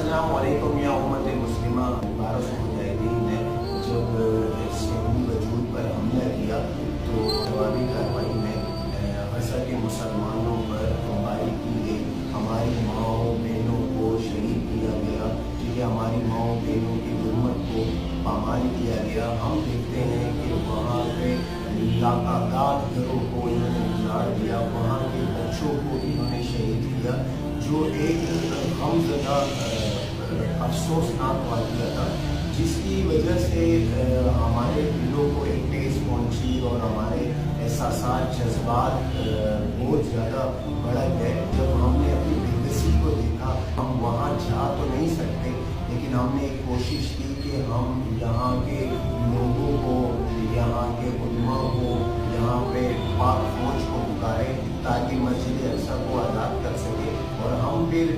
अस्सलाम वालेकुम या उम्मत मुस्लिमा। 1200 मुजाहिदीन ने जब इस्लामी वजूद पर हमला किया तो जवाबी कार्रवाई में गज़ा के मुसलमानों पर बमबारी की गई। हमारी माओ बहनों को शहीद किया गया। ठीक है, हमारी माओ बहनों की हुर्मत को पामाल किया गया। हम देखते हैं कि वहाँ पे लातादाद घरों को इन्होंने उजाड़ दिया, वहाँ के बच्चों को इन्होंने शहीद किया, जो एक गमज़दा अफसोसनाक वाक़या था, जिसकी वजह से हमारे दिलों को एक ठेस पहुँची और हमारे एहसासात जज्बात बहुत ज़्यादा भड़क गए। जब हमने अपनी बेबसी को देखा, हम वहाँ जा तो नहीं सकते, लेकिन हमने एक कोशिश की कि हम यहाँ के लोगों को, यहाँ के उलमा को, यहाँ पे पाक फौज को पुकारें ताकि मस्जिद अक्सा को आज़ाद कर सके। और हम फिर